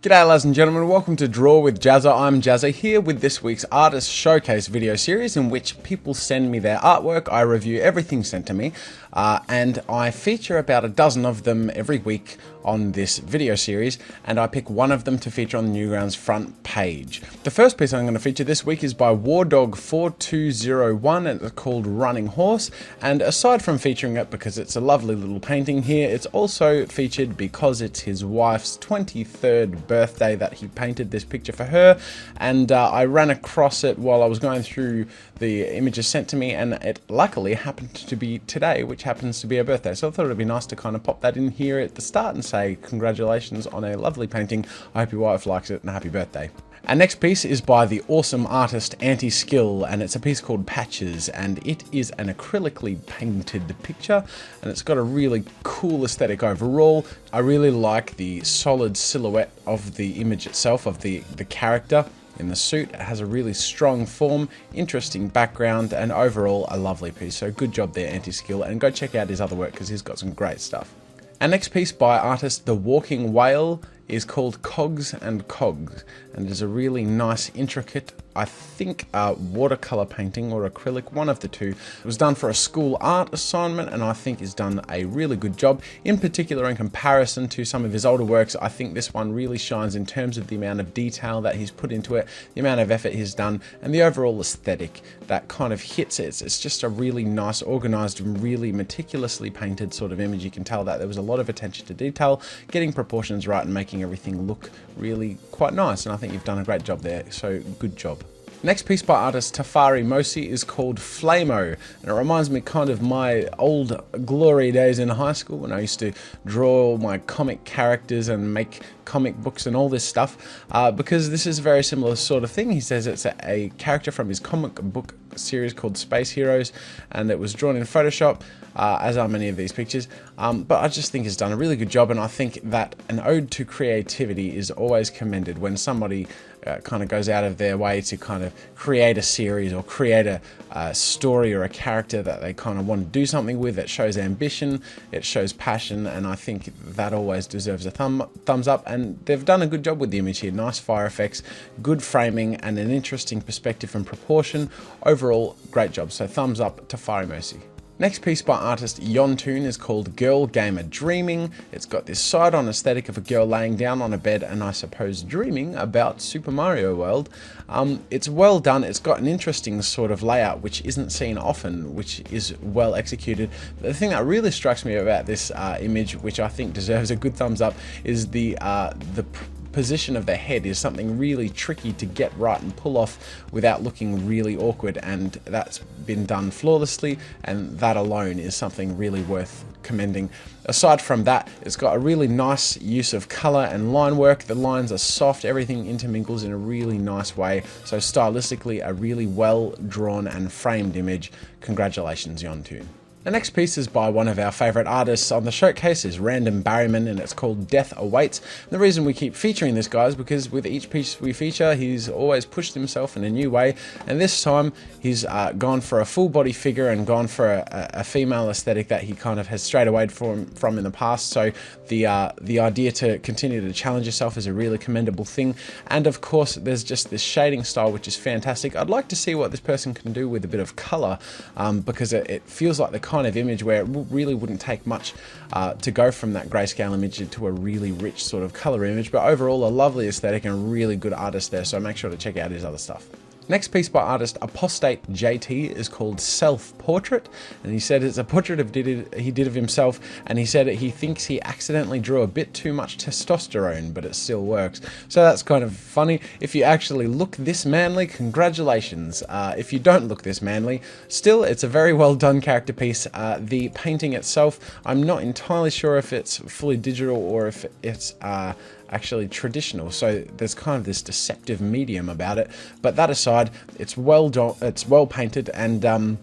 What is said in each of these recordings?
G'day ladies and gentlemen, welcome to Draw with Jazza. I'm Jazza here with this week's Artist Showcase video series in which people send me their artwork, I review everything sent to me, and I feature about a dozen of them every week on this video series, and I pick one of them to feature on the Newgrounds front page. The first piece I'm going to feature this week is by Wardog 4201 and it's called Running Horse, and aside from featuring it because it's a lovely little painting here, it's also featured because it's his wife's 23rd birthday that he painted this picture for her, and I ran across it while I was going through the images sent to me, and it luckily happened to be today, which happens to be her birthday, so I thought it'd be nice to kind of pop that in here at the start and say congratulations on a lovely painting. I hope your wife likes it and happy birthday. Our next piece is by the awesome artist Anti-Skill, and it's a piece called Patches, and it is an acrylically painted picture, and it's got a really cool aesthetic overall. I really like the solid silhouette of the image itself, of the character in the suit. It has a really strong form, interesting background, and overall a lovely piece. So good job there, Anti-Skill, and go check out his other work because he's got some great stuff. Our next piece by artist The Walking Whale is called Cogs and Cogs, and it is a really nice, intricate, I think watercolor painting or acrylic, one of the two. It was done for a school art assignment and I think has done a really good job. In particular, in comparison to some of his older works, I think this one really shines in terms of the amount of detail that he's put into it, the amount of effort he's done, and the overall aesthetic that kind of hits it. It's just a really nice, organized, and really meticulously painted sort of image. You can tell that there was a lot of attention to detail, getting proportions right and making everything look really quite nice, and I think you've done a great job there, so good job. Next piece by artist Tafari Mosi is called Flamo, and it reminds me kind of my old glory days in high school when I used to draw my comic characters and make comic books and all this stuff, because this is a very similar sort of thing. He says it's a character from his comic book series called Space Heroes, and it was drawn in Photoshop, as are many of these pictures, but I just think he's done a really good job, and I think that an ode to creativity is always commended when somebody kind of goes out of their way to kind of create a series or create a story or a character that they kind of want to do something with. It shows ambition, it shows passion, and I think that always deserves a thumbs up, and they've done a good job with the image here. Nice fire effects, good framing, and an interesting perspective and proportion. Overall, great job, so thumbs up to Tafari Mosi. Next piece by artist Yontoon is called Girl Gamer Dreaming. It's got this side-on aesthetic of a girl laying down on a bed and I suppose dreaming about Super Mario World. It's well done. It's got an interesting sort of layout which isn't seen often, which is well executed. The thing that really strikes me about this image, which I think deserves a good thumbs up, is the position of the head is something really tricky to get right and pull off without looking really awkward, and that's been done flawlessly, and that alone is something really worth commending. Aside from that, it's got a really nice use of color and line work. The lines are soft, everything intermingles in a really nice way, so stylistically a really well drawn and framed image. Congratulations, Yontoon. The next piece is by one of our favourite artists on the showcase, is Random Barryman, and it's called Death Awaits. And the reason we keep featuring this guy is because with each piece we feature, he's always pushed himself in a new way, and this time he's gone for a full body figure and gone for a female aesthetic that he kind of has strayed away from in the past. So the idea to continue to challenge yourself is a really commendable thing, and of course there's just this shading style which is fantastic. I'd like to see what this person can do with a bit of colour, because it feels like the kind of image where it really wouldn't take much to go from that grayscale image into a really rich sort of color image, but overall a lovely aesthetic and a really good artist there, so make sure to check out his other stuff. Next piece by artist Apostate JT is called Self Portrait, and he said it's a portrait he did of himself, and he said he thinks he accidentally drew a bit too much testosterone, but it still works. So that's kind of funny. If you actually look this manly, congratulations. If you don't look this manly, still it's a very well done character piece. The painting itself, I'm not entirely sure if it's fully digital or if it's actually traditional, so there's kind of this deceptive medium about it, but that aside, it's well painted, and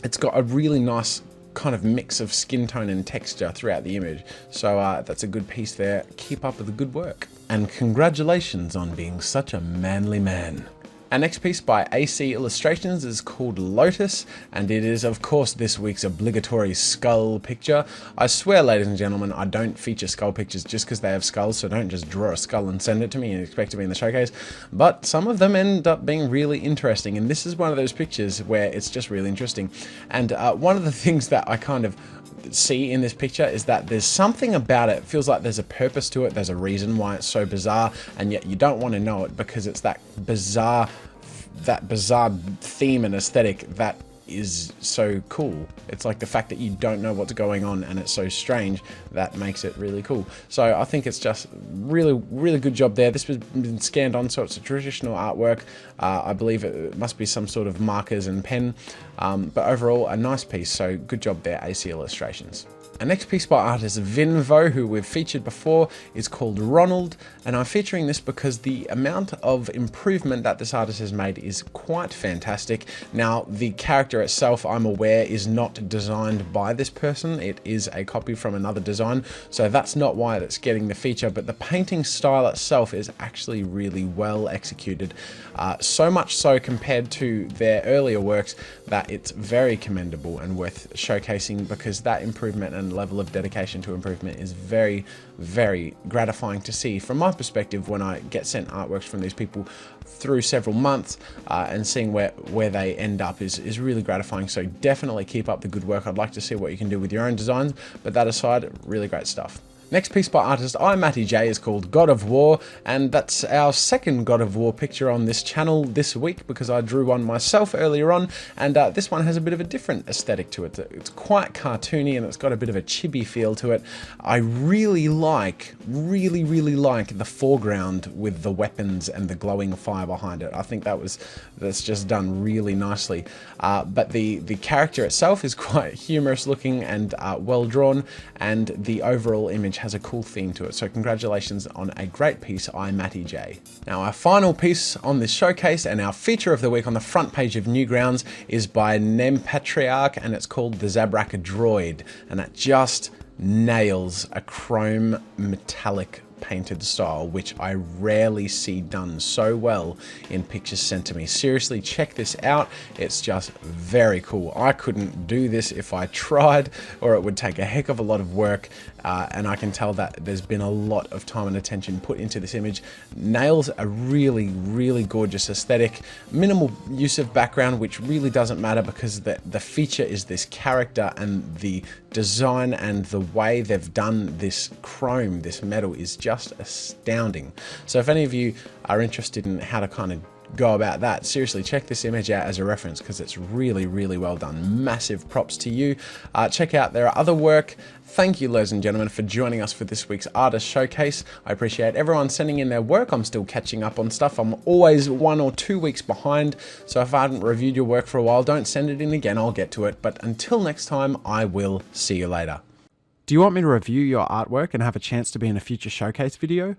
it's got a really nice kind of mix of skin tone and texture throughout the image, so that's a good piece there. Keep up with the good work, and congratulations on being such a manly man. Our next piece by AC Illustrations is called Lotus, and it is of course this week's obligatory skull picture. I swear, ladies and gentlemen, I don't feature skull pictures just because they have skulls, so don't just draw a skull and send it to me and expect to be in the showcase, but some of them end up being really interesting, and this is one of those pictures where it's just really interesting. And one of the things that I kind of see in this picture is that there's something about it. It feels like there's a purpose to it, there's a reason why it's so bizarre, and yet you don't want to know it because it's that bizarre theme and aesthetic that is so cool. It's like the fact that you don't know what's going on and it's so strange that makes it really cool. So I think it's just really good job there. This has been scanned on, so it's a traditional artwork. I believe it must be some sort of markers and pen, but overall a nice piece, so good job there, AC Illustrations. Our next piece by artist Vinvo, who we've featured before, is called Ronald, and I'm featuring this because the amount of improvement that this artist has made is quite fantastic. Now, the character itself, I'm aware, is not designed by this person. It is a copy from another design, so that's not why it's getting the feature, but the painting style itself is actually really well executed. So much so compared to their earlier works that it's very commendable and worth showcasing, because that improvement and level of dedication to improvement is very gratifying to see. From my perspective, when I get sent artworks from these people through several months and seeing where they end up is really gratifying. So definitely keep up the good work. I'd like to see what you can do with your own designs, but that aside, really great stuff. Next piece by artist ImTJ is called God of War, and that's our second God of War picture on this channel this week, because I drew one myself earlier on, and this one has a bit of a different aesthetic to it. It's quite cartoony and it's got a bit of a chibi feel to it. I really like the foreground with the weapons and the glowing fire behind it. I think that's just done really nicely. But the character itself is quite humorous looking and well drawn, and the overall image has a cool theme to it. So congratulations on a great piece, ImTJ. Now, our final piece on this showcase and our feature of the week on the front page of Newgrounds is by Patriarch, and it's called the Zabraka Droid, and it just nails a chrome metallic painted style, which I rarely see done so well in pictures sent to me. Seriously, check this out. It's just very cool. I couldn't do this if I tried, or it would take a heck of a lot of work, and I can tell that there's been a lot of time and attention put into this image. Nails a really gorgeous aesthetic. Minimal use of background, which really doesn't matter because the feature is this character, and the design and the way they've done this chrome, this metal, is just astounding. So if any of you are interested in how to kind of go about that, seriously check this image out as a reference, because it's really well done. Massive props to you. Check out their other work. Thank you, ladies and gentlemen, for joining us for this week's artist showcase. I appreciate everyone sending in their work. I'm still catching up on stuff. I'm always 1 or 2 weeks behind, so if I haven't reviewed your work for a while, don't send it in again. I'll get to it, but until next time, I will see you later. Do you want me to review your artwork and have a chance to be in a future showcase video?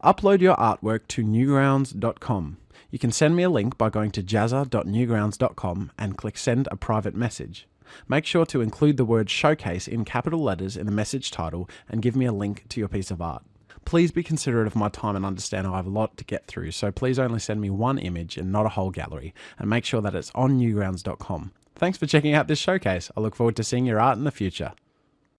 Upload your artwork to newgrounds.com. You can send me a link by going to jazza.newgrounds.com and click send a private message. Make sure to include the word showcase in capital letters in the message title and give me a link to your piece of art. Please be considerate of my time and understand I have a lot to get through, so please only send me one image and not a whole gallery, and make sure that it's on newgrounds.com. Thanks for checking out this showcase. I look forward to seeing your art in the future.